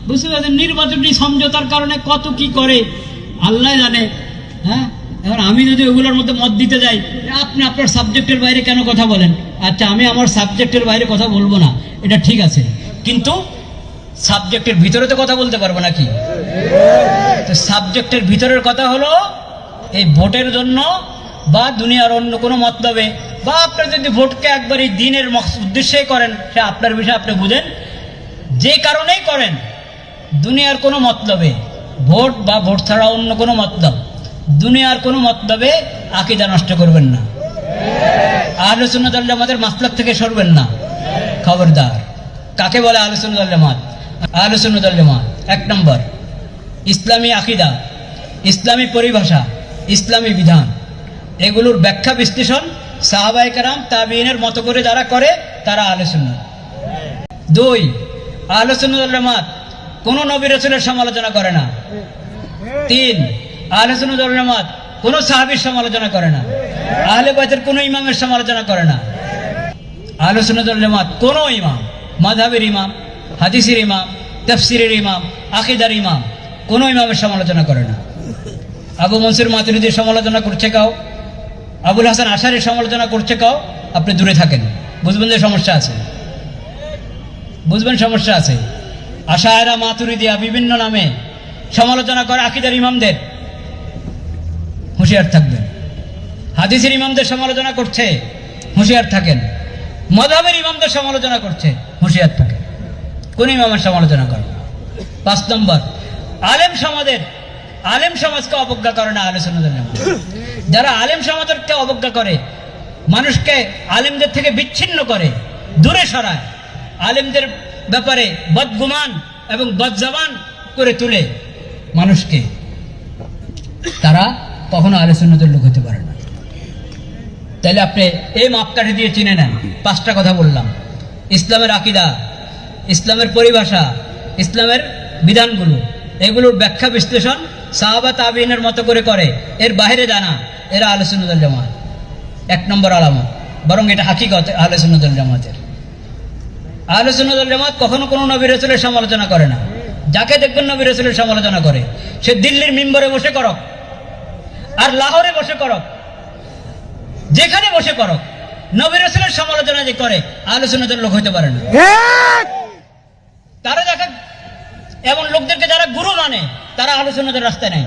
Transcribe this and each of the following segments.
বুঝতে পারছেন? নির্বাচনী সমঝোতার কারণে কত কি করে আল্লাহ জানে। হ্যাঁ, এখন আমি যদি ওগুলোর মধ্যে মত দিতে যাই, আপনি আপনার সাবজেক্টের বাইরে কেন কথা বলেন? আচ্ছা, আমি আমার সাবজেক্টের বাইরে কথা বলবো না, এটা ঠিক আছে, কিন্তু সাবজেক্টের ভিতরে তো কথা বলতে পারবো নাকি? তো সাবজেক্টের ভিতরের কথা হলো এই ভোটের জন্য বা দুনিয়ার অন্য কোনো মতলবে, বা আপনি যদি ভোটকে একবারই দিনের উদ্দেশ্যেই করেন, সে আপনার বিষয়, আপনি বুঝেন, যে কারণেই করেন দুনিয়ার কোনো মতলবে, ভোট বা ভোট ছাড়া অন্য কোনো মতলব, দুনিয়ার কোনো মতলবে আকীদা নষ্ট করবেন না, আহলে সুন্নাত ওয়াল জামাতের মাসলাক থেকে সরবেন না, খবরদার। কাকে বলে আহলে সুন্নাত ওয়াল জামাত? আহলে সুন্নাত ওয়াল জামাত এক নম্বর ইসলামী আকীদা, ইসলামী পরিভাষা, ইসলামী বিধান, এগুলোর ব্যাখ্যা বিশ্লেষণ সাহাবায়ে কেরাম তাবিঈনের মতো করে যারা করে তারা আহলে সুন্নাত। দুই, আহলে সুন্নাত ওয়াল জামাত কোন নবী রাসূলের সমালোচনা করে না। তিন, আহলে সুন্নাত ওয়াল জামাত কোন সাহাবীর সমালোচনা করে না, আহলে বাইতের কোন ইমামের সমালোচনা করে না। আহলে সুন্নাত ওয়াল জামাত কোন ইমাম, মাযহাবের ইমাম, হাদিসের ইমাম, তাফসীরের ইমাম, আকীদার ইমাম, কোন ইমামের সমালোচনা করে না। আবু মনসুর মাতুরিদির সমালোচনা করছে কাও, আবুল হাসান আশারীর সমালোচনা করছে কাও, আপনি দূরে থাকেন, বুঝবেন যে সমস্যা আছে, বুঝবেন সমস্যা আছে। আশায়রা, মাতুরিদিয়া বিভিন্ন নামে সমালোচনা করে আকীদার ইমামদের, হুঁশিয়ার থাকবেন। হাদিসের ইমামদের সমালোচনা করছে, হুঁশিয়ার থাকেন। মাযহাবের ইমামদের সমালোচনা করছে, হুঁশিয়ার থাকেন, কোন ইমামের সমালোচনা করে না। ৫ নম্বর, আলেম সমাজকে অবজ্ঞা করে না আহলে সুন্নাত ওয়াল জামাত। যারা আলেম সমাজকে অবজ্ঞা করে, মানুষকে আলেমদের থেকে বিচ্ছিন্ন করে, দূরে সরায়, আলেমদের ব্যাপারে বদগুমান এবং বদজবান করে তুলে মানুষকে, তারা কখনো আহলে সুন্নাতের লোক হতে পারে না। তাহলে আপনি এই মাপকাঠি দিয়ে চিনে নেন। 5টা কথা বললাম, ইসলামের আকীদা, ইসলামের পরিভাষা, ইসলামের বিধানগুলো, এগুলোর ব্যাখ্যা বিশ্লেষণ সাহাবা তাবিঈনের মতো করে এর বাইরে জানা, এরা আহলে সুন্নাত ওয়াল জামাত। 1 নম্বর আলামত, বরং এটা হাকিকত আহলে সুন্নাত ওয়াল জামাতের। আহলে সুন্নাত ওয়াল জামাত কখনো কোনো নবী রাসূলের সমালোচনা করে না। যাকে দেখবেন নবী রাসূলের সমালোচনা করে, সে দিল্লির মিম্বরে বসে করক আর লাহোরে বসে করক, যেখানে বসে করক, নবী রাসূলের সমালোচনা যে করে আহলে সুন্নাতের লোক হইতে পারে না। তারা দেখা এমন লোকদেরকে যারা গুরু মানে, তারা আহলে সুন্নাতের রাস্তায় নাই।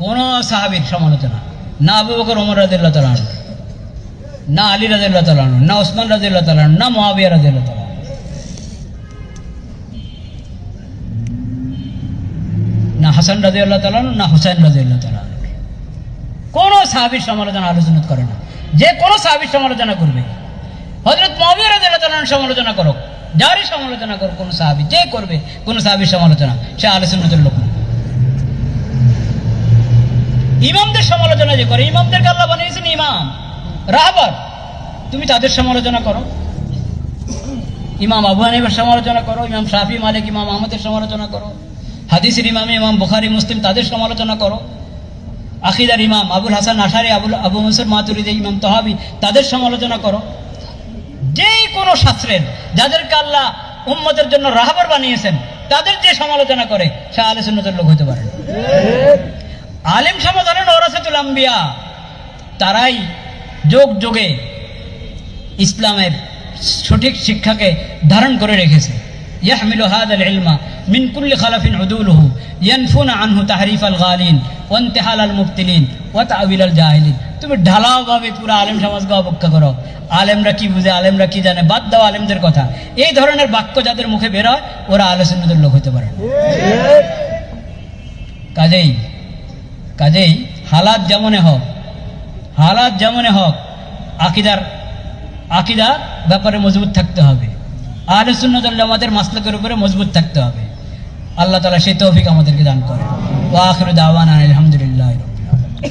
কোন সাহাবীর সমালোচনা না, আবু বকর ওমর রাদিয়াল্লাহু তাআলা আনহু, না আলী রাদিয়াল্লাহু তাআলা আনহু, না ওসমান রাদিয়াল্লাহু তাআলা আনহু, না মুআবিয়া রাদিয়াল্লাহু তাআলা আনহু, না হাসান রাদিয়াল্লাহু তাআলা আনহু, না হুসাইন রাদিয়াল্লাহু তাআলা আনহু। কোন সাহাবীর সমালোচনা আহলে সুন্নাত করে না। যে কোন সাহাবীর সমালোচনা করবে, হযরত মুআবিয়া রাদিয়াল্লাহু তাআলা আনহুর সমালোচনা করো, যারই সমালোচনা করো, কোন সাহাবী যে করবে কোন সাহাবীর সমালোচনা, সে আহলে সুন্নাতের লোক না। ইমামদের সমালোচনা যে করে, ইমামদেরকে আল্লাহ বানিয়েছেন ইমাম, রাহবার, তুমি তাদের সমালোচনা করো। ইমাম আবু হানিফার সমালোচনা করো, ইমাম শাফি, মালিক, ইমাম আহমদের সমালোচনা করো, হাদিসের ইমাম ইমাম বুখারী, মুসলিম, তাদের সমালোচনা করো। আকীদার ইমাম আবুল হাসান আশারী, আবু মনসুর মাতুরিদি, ইমাম তাহাবী, তাদের সমালোচনা করো। যে কোনো শাস্ত্রের যাদেরকে আল্লাহ উম্মতের জন্য রাহবার বানিয়েছেন, তাদের যে সমালোচনা করে, সে আহলে সুন্নাতের লোক হতে পারে না। আলেম সমাজ হলেন ওরাসাতুল আম্বিয়া, তারাই যোগ যোগে ইসলামের সঠিক শিক্ষাকে ধারণ করে রেখেছে। ইয়াহমিলু হাযাল ইলমা মিন কুল্লি খালাফিন উদুলুহু ইয়ানফুনা আনহু তাহরিফাল গালিন ওয়া ইনতিহালাল মুবতিলিন ওয়া তা'ওয়িলাল জাহিলিন। তুমি ঢালাও ভাবে পুরো আলেম সমাজকে অবজ্ঞা করো, আলেমরা কি বুঝে, আলেমরা কি জানে, বাদ দাও আলেমদের কথা। এই ধরনের বাক্য যাদের মুখে বের হয়, ওরা আহলে সুন্নাতের লোক হতে পারে না। কাজেই হালাত যেমনে হোক, আকীদার ব্যাপারে মজবুত থাকতে হবে, আহলে সুন্নাত ওয়াল জামাতের মাসলাকের উপরে মজবুত থাকতে হবে। আল্লাহ তাআলা সেই তৌফিক আমাদেরকে দান করেন। ওয়া আখিরু দাওয়ানা আলহামদুলিল্লাহি রাব্বিল আলামিন।